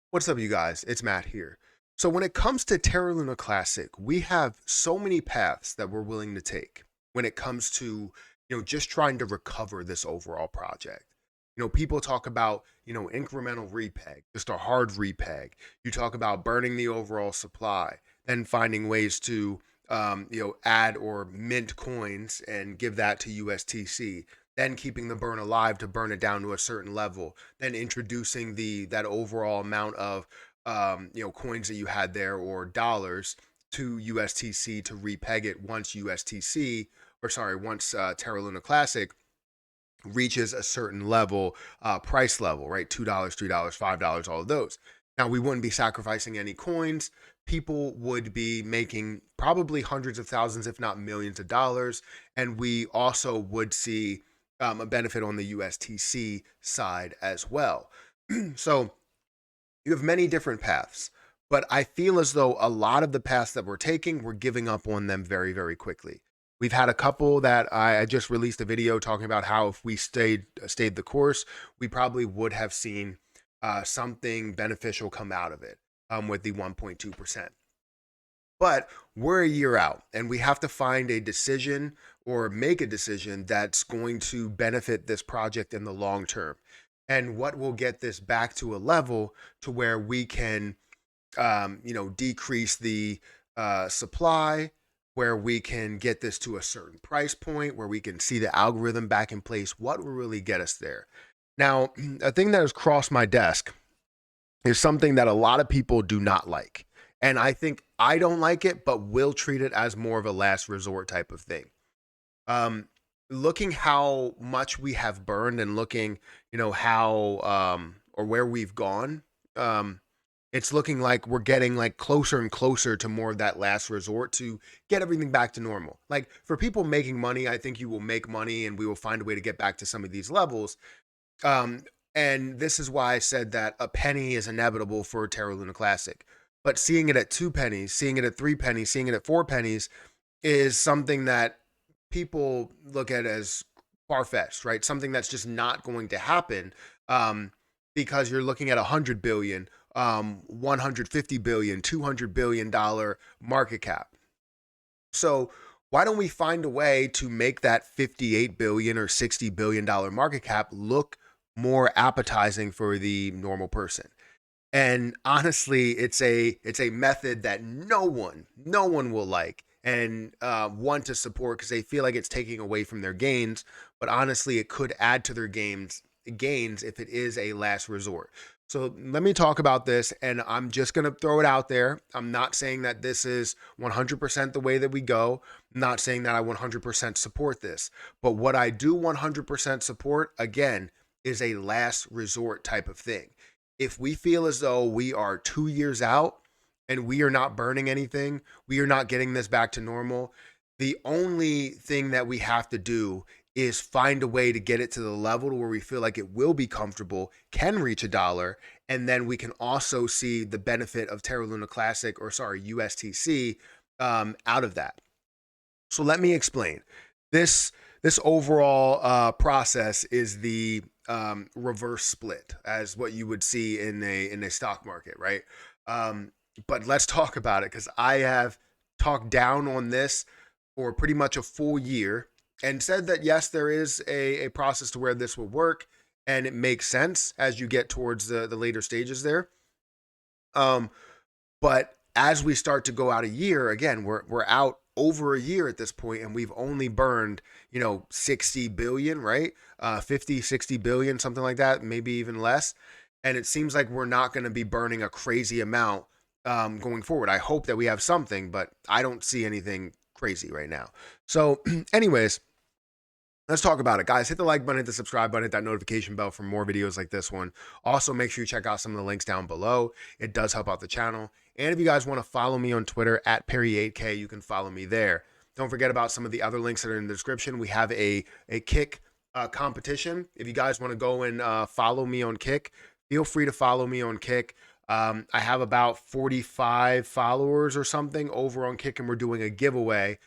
What's up, you guys? It's Matt here. So, when it comes to Terra Luna Classic, we have so many paths that we're willing to take when it comes to, just trying to recover this overall project. People talk about, incremental repeg, just a hard repeg. You talk about burning the overall supply, then finding ways to, add or mint coins and give that to USTC, then keeping the burn alive to burn it down to a certain level, then introducing the that overall amount of coins that you had there or dollars to USTC to repeg it once USTC or sorry once Terra Luna Classic reaches a certain level, price level, right? $2, $3, $5, all of those. Now we wouldn't be sacrificing any coins. People would be making probably hundreds of thousands, if not millions of dollars, and we also would see a benefit on the USTC side as well. So you have many different paths, but I feel as though a lot of the paths that we're taking, we're giving up on them very, very quickly. We've had a couple that I just released a video talking about how if we stayed the course, we probably would have seen something beneficial come out of it with the 1.2%. But we're a year out, and we have to find a decision or make a decision that's going to benefit this project in the long term. And what will get this back to a level to where we can, decrease the supply, where we can get this to a certain price point, where we can see the algorithm back in place. What will really get us there? Now, a thing that has crossed my desk is something that a lot of people do not like. And I think I don't like it, but will treat it as more of a last resort type of thing. Um, Looking how much we have burned and looking, how or where we've gone, um, it's looking like we're getting like closer and closer to more of that last resort to get everything back to normal. Like for people making money, I think you will make money and we will find a way to get back to some of these levels. Um, and this is why I said that a penny is inevitable for Terra Luna Classic. But seeing it at 2 pennies, seeing it at 3 pennies, seeing it at 4 pennies is something that people look at as far fetched, right? Something that's just not going to happen because you're looking at 100 billion, 150 billion, $200 billion market cap. So why don't we find a way to make that 58 billion or $60 billion market cap look more appetizing for the normal person? And honestly, it's a method that no one will like and want to support because they feel like it's taking away from their gains. But honestly, it could add to their gains if it is a last resort. So let me talk about this, and I'm just gonna throw it out there. I'm not saying that this is 100% the way that we go. I'm not saying that I 100% support this, but what I do 100% support again is a last resort type of thing. If we feel as though we are 2 years out and we are not burning anything, we are not getting this back to normal, the only thing that we have to do is find a way to get it to the level to where we feel like it will be comfortable, can reach a dollar, and then we can also see the benefit of Terra Luna Classic or sorry, USTC out of that. So let me explain. This overall process is the reverse split, as what you would see in a stock market, right? But let's talk about it because I have talked down on this for pretty much a full year and said that yes, there is a process to where this will work and it makes sense as you get towards the later stages there. Um, but as we start to go out a year, again, we're out over a year at this point, and we've only burned, 60 billion, right? 50, 60 billion, something like that, maybe even less. And it seems like we're not going to be burning a crazy amount going forward. I hope that we have something, but I don't see anything crazy right now. So, anyways, let's talk about it, guys. Hit the like button, hit the subscribe button, hit that notification bell for more videos like this one. Also, make sure you check out some of the links down below. It does help out the channel. And if you guys want to follow me on Twitter at Perry8K, you can follow me there. Don't forget about some of the other links that are in the description. We have a Kick competition. If you guys want to go and follow me on Kick, feel free to follow me on Kick. I have about 45 followers or something over on Kick, and we're doing a giveaway.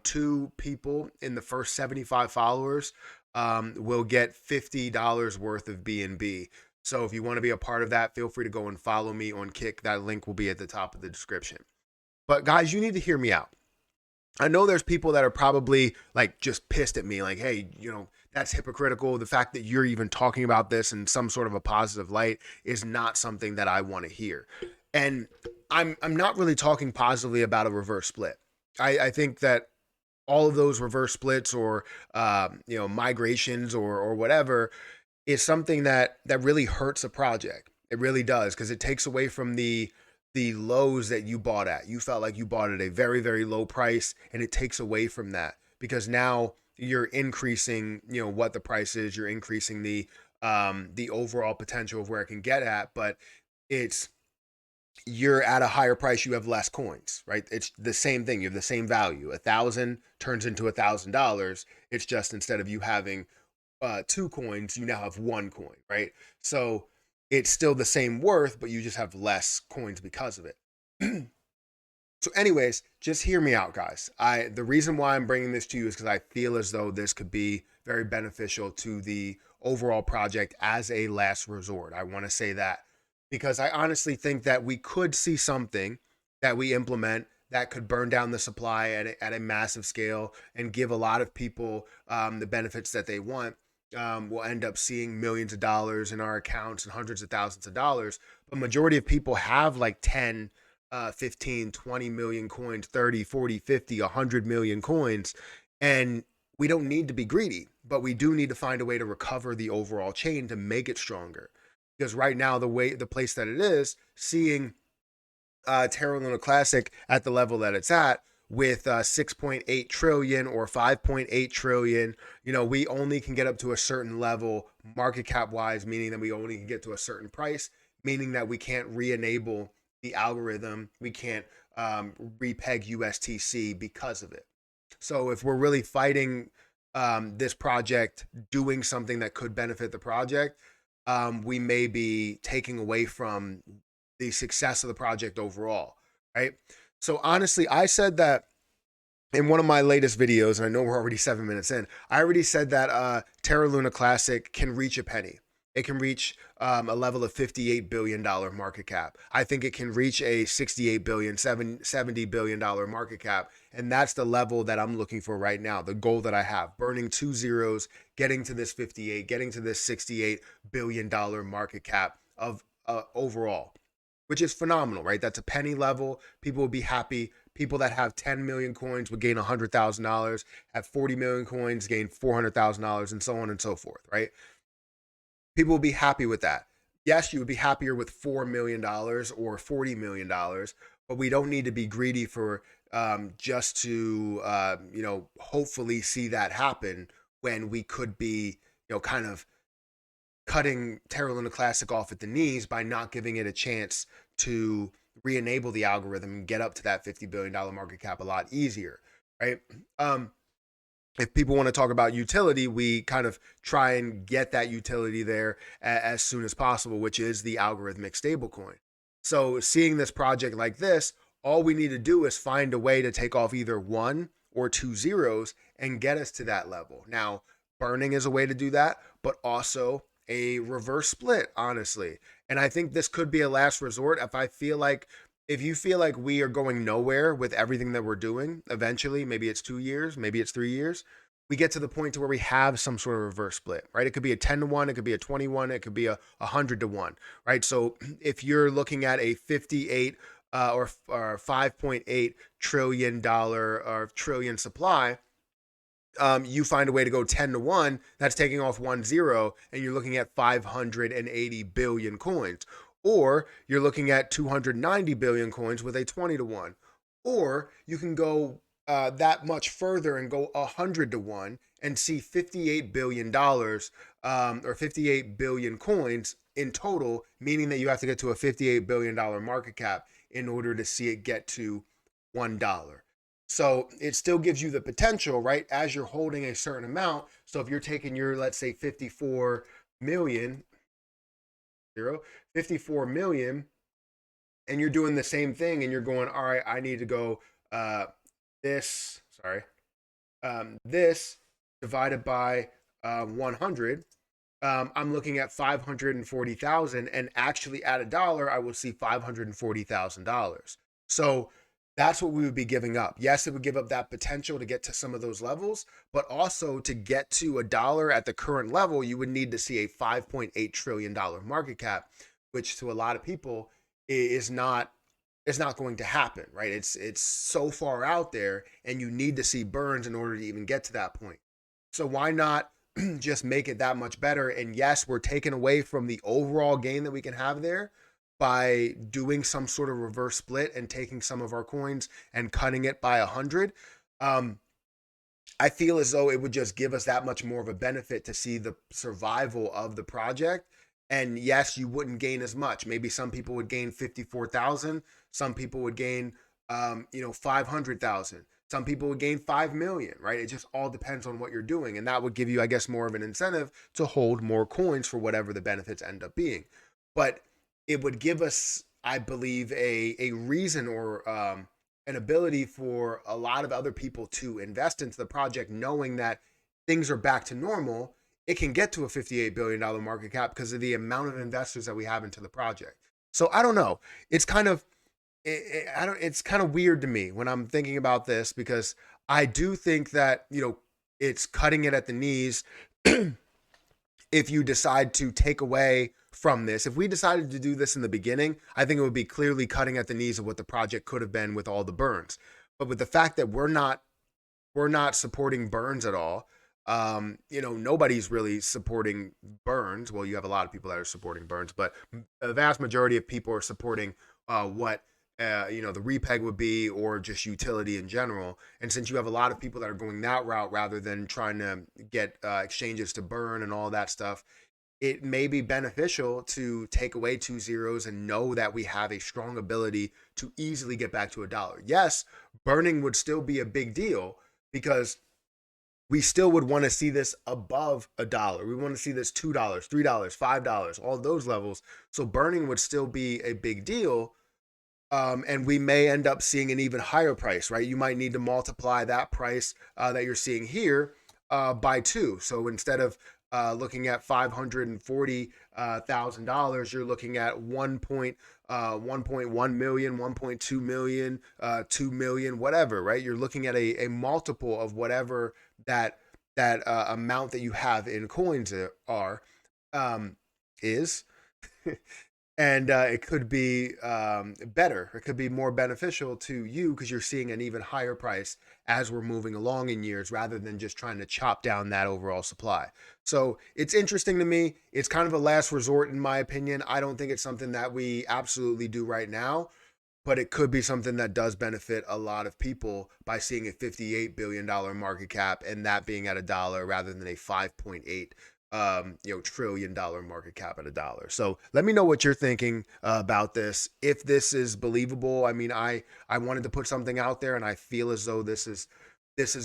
Two people in the first 75 followers will get $50 worth of BNB. So if you want to be a part of that, feel free to go and follow me on Kick. That link will be at the top of the description. But guys, you need to hear me out. I know there's people that are probably like just pissed at me, like, hey, that's hypocritical. The fact that you're even talking about this in some sort of a positive light is not something that I want to hear. And I'm not really talking positively about a reverse split. I think that all of those reverse splits or migrations or whatever is something that really hurts a project. It really does, because it takes away from the lows that you bought at. You felt like you bought at a very, very low price, and it takes away from that because now you're increasing, what the price is. You're increasing the overall potential of where it can get at, but it's you're at a higher price. You have less coins, right? It's the same thing. You have the same value. 1,000 turns into $1,000. It's just instead of you having two coins, you now have one coin, right? So it's still the same worth, but you just have less coins because of it. So, anyways, just hear me out, guys. The reason why I'm bringing this to you is because I feel as though this could be very beneficial to the overall project as a last resort. I want to say that because I honestly think that we could see something that we implement that could burn down the supply at a massive scale and give a lot of people the benefits that they want. We'll end up seeing millions of dollars in our accounts and hundreds of thousands of dollars. But majority of people have like 10, 15, 20 million coins, 30, 40, 50, 100 million coins. And we don't need to be greedy, but we do need to find a way to recover the overall chain to make it stronger. Because right now, the place that it is, seeing Terra Luna Classic at the level that it's at with 6.8 trillion or 5.8 trillion, we only can get up to a certain level market cap wise, meaning that we only can get to a certain price, meaning that we can't re-enable the algorithm. We can't repeg USTC because of it. So if we're really fighting this project, doing something that could benefit the project, we may be taking away from the success of the project overall, right? So honestly, I said that in one of my latest videos, and I know we're already 7 minutes in, I already said that Terra Luna Classic can reach a penny. It can reach a level of $58 billion market cap. I think it can reach a $68 billion, $70 billion market cap. And that's the level that I'm looking for right now, the goal that I have. Burning two zeros, getting to this 58, getting to this $68 billion market cap of overall, which is phenomenal, right? That's a penny level. People would be happy. People that have 10 million coins would gain $100,000, have 40 million coins, gain $400,000, and so on and so forth, right? People will be happy with that. Yes, you would be happier with $4 million or $40 million, but we don't need to be greedy for just to, hopefully see that happen when we could be, kind of cutting Terra Luna Classic off at the knees by not giving it a chance to re-enable the algorithm and get up to that $50 billion market cap a lot easier, right? If people want to talk about utility, we kind of try and get that utility there as soon as possible, which is the algorithmic stablecoin. So seeing this project like this, all we need to do is find a way to take off either one or two zeros and get us to that level. Now, burning is a way to do that, but also a reverse split, honestly. And I think this could be a last resort. If you feel like we are going nowhere with everything that we're doing, eventually, maybe it's 2 years, maybe it's 3 years, we get to the point to where we have some sort of reverse split, right? It could be a 10-1, it could be a 21, it could be a 100-1, right? So if you're looking at a 58 or $5.8 trillion or trillion supply, you find a way to go 10-1, that's taking off 1 0, and you're looking at 580 billion coins. Or you're looking at 290 billion coins with a 20-1. Or you can go that much further and go 100-1 and see $58 billion or 58 billion coins in total, meaning that you have to get to a $58 billion market cap in order to see it get to $1. So it still gives you the potential, right? As you're holding a certain amount. So if you're taking your, let's say, 54 million, 54 million, and you're doing the same thing and you're going, all right, I need to go this divided by 100, I'm looking at 540,000, and actually at a dollar, I will see $540,000. So that's what we would be giving up. Yes, it would give up that potential to get to some of those levels, but also to get to a dollar at the current level, you would need to see a $5.8 trillion market cap, which to a lot of people is not going to happen, right? It's so far out there, and you need to see burns in order to even get to that point. So why not just make it that much better? And yes, we're taking away from the overall gain that we can have there by doing some sort of reverse split and taking some of our coins and cutting it by 100. Um, I feel as though it would just give us that much more of a benefit to see the survival of the project. And yes, you wouldn't gain as much. Maybe some people would gain 54,000. Some people would gain, 500,000. Some people would gain 5 million, right? It just all depends on what you're doing. And that would give you, I guess, more of an incentive to hold more coins for whatever the benefits end up being. But it would give us, I believe, a reason or an ability for a lot of other people to invest into the project, knowing that things are back to normal. It can get to a $58 billion market cap because of the amount of investors that we have into the project. So I don't know. It's kind of I don't. It's kind of weird to me when I'm thinking about this, because I do think that it's cutting it at the knees if you decide to take away from this. If we decided to do this in the beginning, I think it would be clearly cutting at the knees of what the project could have been with all the burns. But with the fact that we're not supporting burns at all, nobody's really supporting burns. Well, you have a lot of people that are supporting burns, but a vast majority of people are supporting what the repeg would be, or just utility in general. And since you have a lot of people that are going that route rather than trying to get exchanges to burn and all that stuff, it may be beneficial to take away 2 zeros and know that we have a strong ability to easily get back to a dollar. Yes, burning would still be a big deal, because we still would want to see this above a dollar. We want to see this $2, $3, $5, all those levels. So burning would still be a big deal. And we may end up seeing an even higher price, right? You might need to multiply that price that you're seeing here by 2. So instead of looking at $540,000, you're looking at 1.1 million, 1.2 million, 2 million, whatever, right? You're looking at a multiple of whatever that amount that you have in coins is. And it could be better. It could be more beneficial to you because you're seeing an even higher price as we're moving along in years, rather than just trying to chop down that overall supply. So it's interesting to me. It's kind of a last resort, in my opinion. I don't think it's something that we absolutely do right now, but it could be something that does benefit a lot of people by seeing a $58 billion market cap and that being at a dollar rather than a 5.8 trillion dollar market cap at a dollar. So let me know what you're thinking about this, if this is believable. I mean, I wanted to put something out there, and I feel as though this is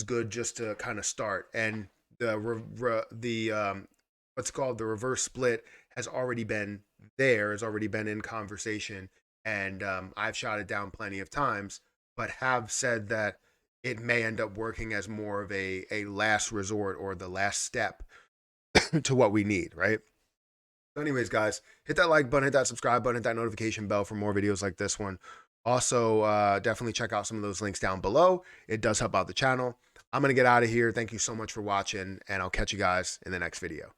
good just to kind of start. And the what's called the reverse split has already been there, has already been in conversation, and I've shot it down plenty of times, but have said that it may end up working as more of a last resort, or the last step to what we need, right? So anyways, guys, hit that like button, hit that subscribe button, hit that notification bell for more videos like this one. Also, definitely check out some of those links down below. It does help out the channel. I'm going to get out of here. Thank you so much for watching, and I'll catch you guys in the next video.